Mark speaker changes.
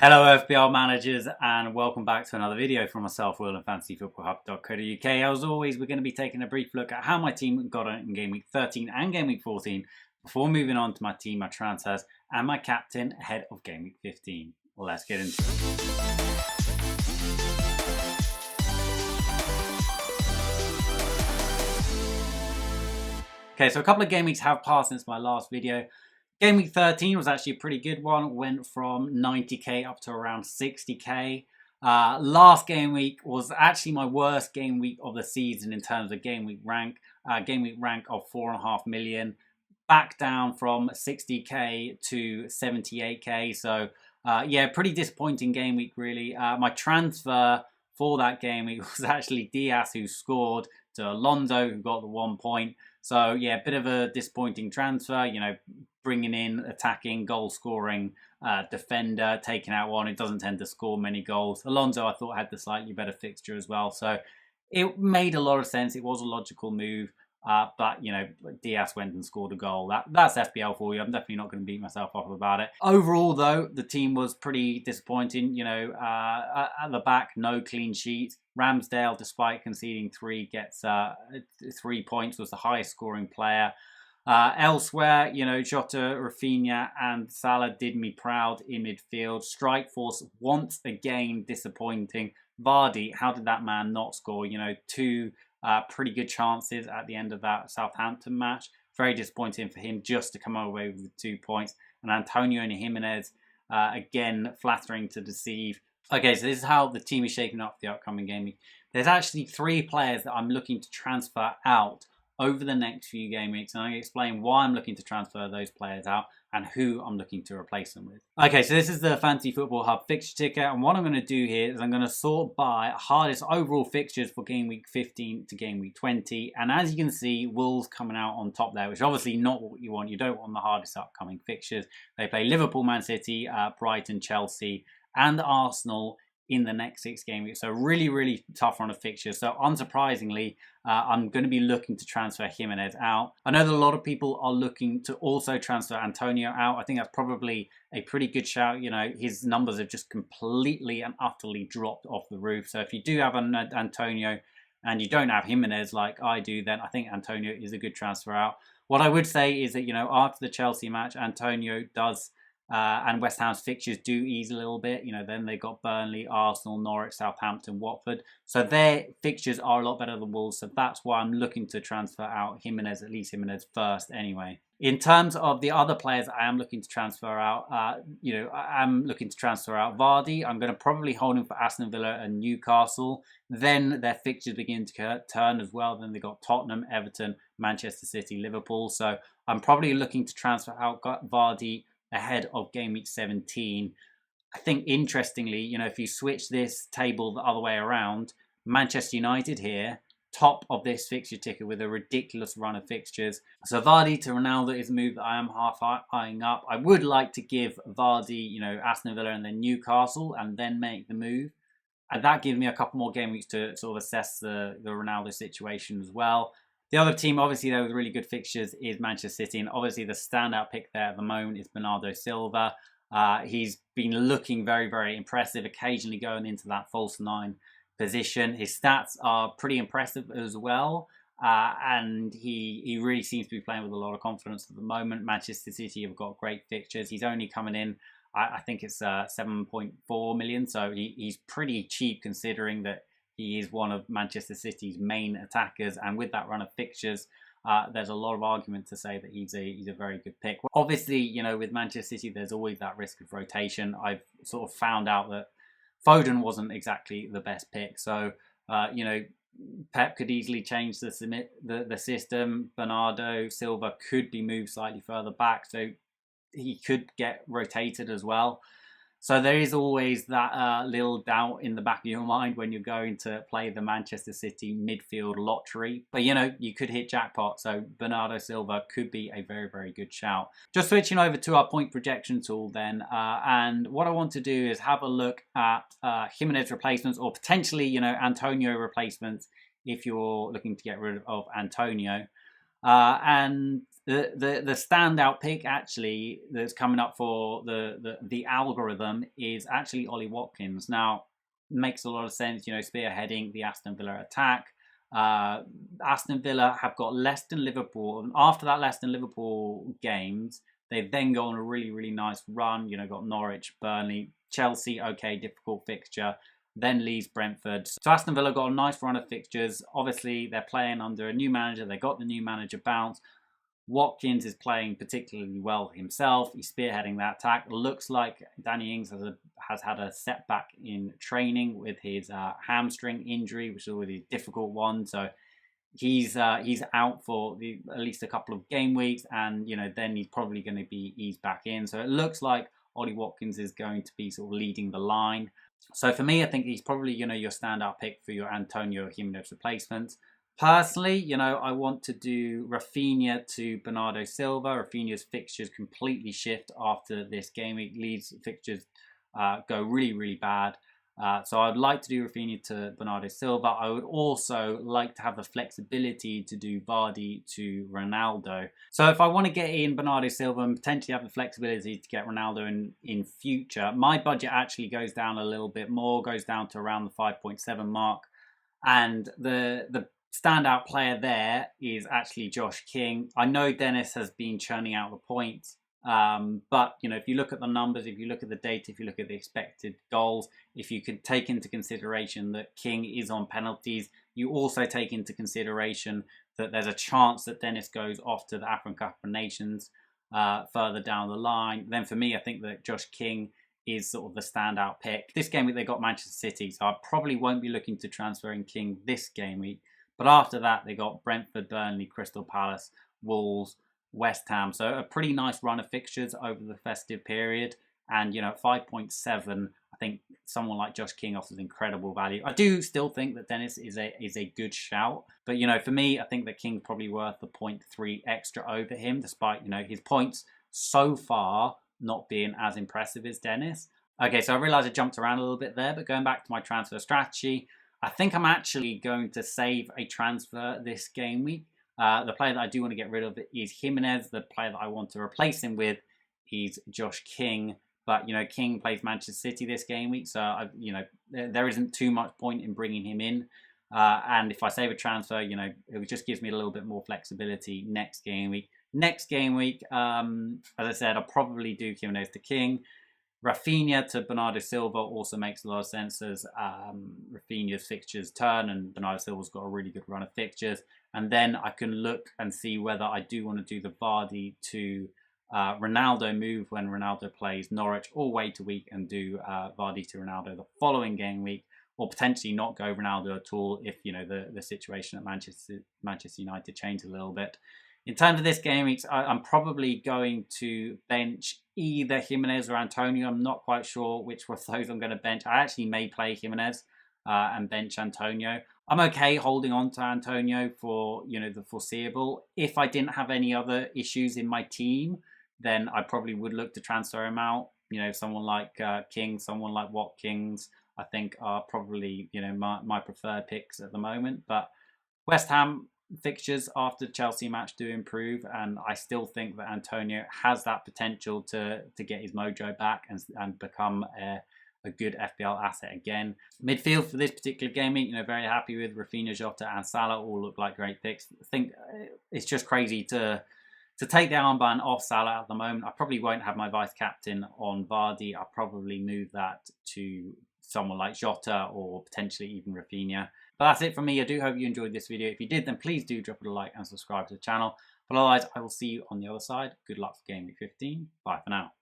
Speaker 1: Hello FPL managers and welcome back to another video from myself, Will and fantasyfootballhub.co.uk. As always, we're going to be taking a brief look at how my team got on in Game Week 13 and Game Week 14 before moving on to my team, my transfers and my captain ahead of Game Week 15. Well, let's get into it. Okay, so a couple of game weeks have passed since my last video. Game week 13 was actually a pretty good one. Went from 90k up to around 60k. Last game week was actually my worst game week of the season in terms of game week rank. Game week rank of 4.5 million. Back down from 60k to 78k. So yeah, pretty disappointing game week really. My transfer for that game week was actually Diaz, who scored, to Alonso, who got the 1 point. So yeah, a bit of a disappointing transfer, you know, bringing in attacking, goal scoring defender, taking out one who doesn't tend to score many goals. Alonso, I thought, had the slightly better fixture as well. So it made a lot of sense. It was a logical move. But, you know, Diaz went and scored a goal. That's FPL for you. I'm definitely not going to beat myself up about it. Overall, though, the team was pretty disappointing. You know, at the back, no clean sheet. Ramsdale, despite conceding 3, gets 3 points, was the highest scoring player. Elsewhere, you know, Jota, Rafinha and Salah did me proud in midfield. Strike force once again disappointing. Vardy, how did that man not score? You know, 2 pretty good chances at the end of that Southampton match. Very disappointing for him just to come away with the 2 points. And Antonio and Jimenez, again, flattering to deceive. Okay, so this is how the team is shaping up for the upcoming game week. There's actually 3 players that I'm looking to transfer out over the next few game weeks, and I'm going to explain why I'm looking to transfer those players out and who I'm looking to replace them with. Okay, so this is the Fantasy Football Hub fixture ticker, and what I'm going to do here is I'm going to sort by hardest overall fixtures for Game Week 15 to Game Week 20, and as you can see, Wolves coming out on top there, which is obviously not what you want. You don't want the hardest upcoming fixtures. They play Liverpool, Man City, Brighton, Chelsea, and Arsenal in the next 6 game weeks. So really, really tough run of fixtures. So unsurprisingly, I'm going to be looking to transfer Jimenez out. I know that a lot of people are looking to also transfer Antonio out. I think that's probably a pretty good shout. You know, his numbers have just completely and utterly dropped off the roof. So if you do have an Antonio and you don't have Jimenez like I do, then I think Antonio is a good transfer out. What I would say is that, you know, after the Chelsea match, Antonio does and West Ham's fixtures do ease a little bit. You know, then they got Burnley, Arsenal, Norwich, Southampton, Watford. So their fixtures are a lot better than Wolves. So that's why I'm looking to transfer out Jimenez, at least Jimenez first anyway. In terms of the other players I am looking to transfer out, you know, I am looking to transfer out Vardy. I'm going to probably hold him for Aston Villa and Newcastle. Then their fixtures begin to turn as well. Then they got Tottenham, Everton, Manchester City, Liverpool. So I'm probably looking to transfer out Vardy ahead of Game Week 17. I think, interestingly, you know, if you switch this table the other way around, Manchester United here, top of this fixture ticker with a ridiculous run of fixtures. So Vardy to Ronaldo is a move that I am half eyeing up. I would like to give Vardy, you know, Aston Villa and then Newcastle and then make the move. And that gives me a couple more game weeks to sort of assess the Ronaldo situation as well. The other team, obviously, there with really good fixtures is Manchester City. And obviously, the standout pick there at the moment is Bernardo Silva. He's been looking very, very impressive, occasionally going into that false 9 position. His stats are pretty impressive as well. And he really seems to be playing with a lot of confidence at the moment. Manchester City have got great fixtures. He's only coming in, I think it's 7.4 million. So he's pretty cheap considering that he is one of Manchester City's main attackers, and with that run of fixtures, there's a lot of argument to say that he's a very good pick. Obviously, you know, with Manchester City, there's always that risk of rotation. I've sort of found out that Foden wasn't exactly the best pick, so you know, Pep could easily change the system. Bernardo Silva could be moved slightly further back, so he could get rotated as well. So there is always that little doubt in the back of your mind when you're going to play the Manchester City midfield lottery. But, you know, you could hit jackpot. So Bernardo Silva could be a very, very good shout. Just switching over to our point projection tool then. And what I want to do is have a look at Jimenez replacements, or potentially, you know, Antonio replacements if you're looking to get rid of Antonio. And The standout pick actually that's coming up for the algorithm is actually Ollie Watkins. Now, makes a lot of sense, you know, spearheading the Aston Villa attack. Aston Villa have got Leicester and Liverpool, and after that Leicester and Liverpool games, they then go on a really nice run. You know, got Norwich, Burnley, Chelsea. Okay, difficult fixture. Then Leeds, Brentford. So Aston Villa got a nice run of fixtures. Obviously, they're playing under a new manager. They got the new manager bounce. Watkins is playing particularly well himself. He's spearheading that attack. Looks like Danny Ings has had a setback in training with his hamstring injury, which is always a difficult one. So he's out for at least a couple of game weeks, and you know then he's probably going to be eased back in. So it looks like Ollie Watkins is going to be sort of leading the line. So for me, I think he's probably, you know, your standout pick for your Antonio Jimenez replacement. Personally, you know, I want to do Rafinha to Bernardo Silva. Rafinha's fixtures completely shift after this game week. Leeds fixtures go really bad. So I'd like to do Rafinha to Bernardo Silva. I would also like to have the flexibility to do Vardy to Ronaldo. So if I want to get in Bernardo Silva and potentially have the flexibility to get Ronaldo in future, my budget actually goes down a little bit more, goes down to around the 5.7 mark. And the standout player there is actually Josh King. I know Dennis has been churning out the points, but you know, if you look at the numbers, if you look at the data, if you look at the expected goals, if you could take into consideration that King is on penalties, you also take into consideration that there's a chance that Dennis goes off to the African Cup of Nations further down the line. Then for me, I think that Josh King is sort of the standout pick. This game week they got Manchester City, so I probably won't be looking to transfer in King this game week. But after that, they got Brentford, Burnley, Crystal Palace, Wolves, West Ham. So a pretty nice run of fixtures over the festive period. And, you know, 5.7, I think someone like Josh King offers incredible value. I do still think that Dennis is a good shout. But, you know, for me, I think that King's probably worth the 0.3 extra over him, despite, you know, his points so far not being as impressive as Dennis. Okay, so I realised I jumped around a little bit there, but going back to my transfer strategy, I think I'm actually going to save a transfer this game week. The player that I do want to get rid of is Jimenez. The player that I want to replace him with is Josh King. But, you know, King plays Manchester City this game week, so, you know, there isn't too much point in bringing him in. And if I save a transfer, you know, it just gives me a little bit more flexibility next game week. Next game week, as I said, I'll probably do Jimenez to King. Rafinha to Bernardo Silva also makes a lot of sense as Rafinha's fixtures turn and Bernardo Silva's got a really good run of fixtures. And then I can look and see whether I do want to do the Vardy to Ronaldo move when Ronaldo plays Norwich, or wait a week and do Vardy to Ronaldo the following game week, or potentially not go Ronaldo at all if, you know, the situation at Manchester United changes a little bit. In terms of this game week, I'm probably going to bench either Jimenez or Antonio. I'm not quite sure which of those I'm going to bench. I actually may play Jimenez and bench Antonio. I'm okay holding on to Antonio for, you know, the foreseeable. If I didn't have any other issues in my team, then I probably would look to transfer him out. You know, someone like King, someone like Watkins, I think are probably, you know, my preferred picks at the moment. But West Ham fixtures after the Chelsea match do improve, and I still think that Antonio has that potential to get his mojo back and become a good FPL asset again. Midfield for this particular game, you know, very happy with Rafinha, Jota and Salah, all look like great picks. I think it's just crazy to take the armband off Salah at the moment. I probably won't have my vice captain on Vardy. I'll probably move that to someone like Jota or potentially even Rafinha. But that's it from me. I do hope you enjoyed this video. If you did, then please do drop it a like and subscribe to the channel. But otherwise, I will see you on the other side. Good luck for Game Week 15. Bye for now.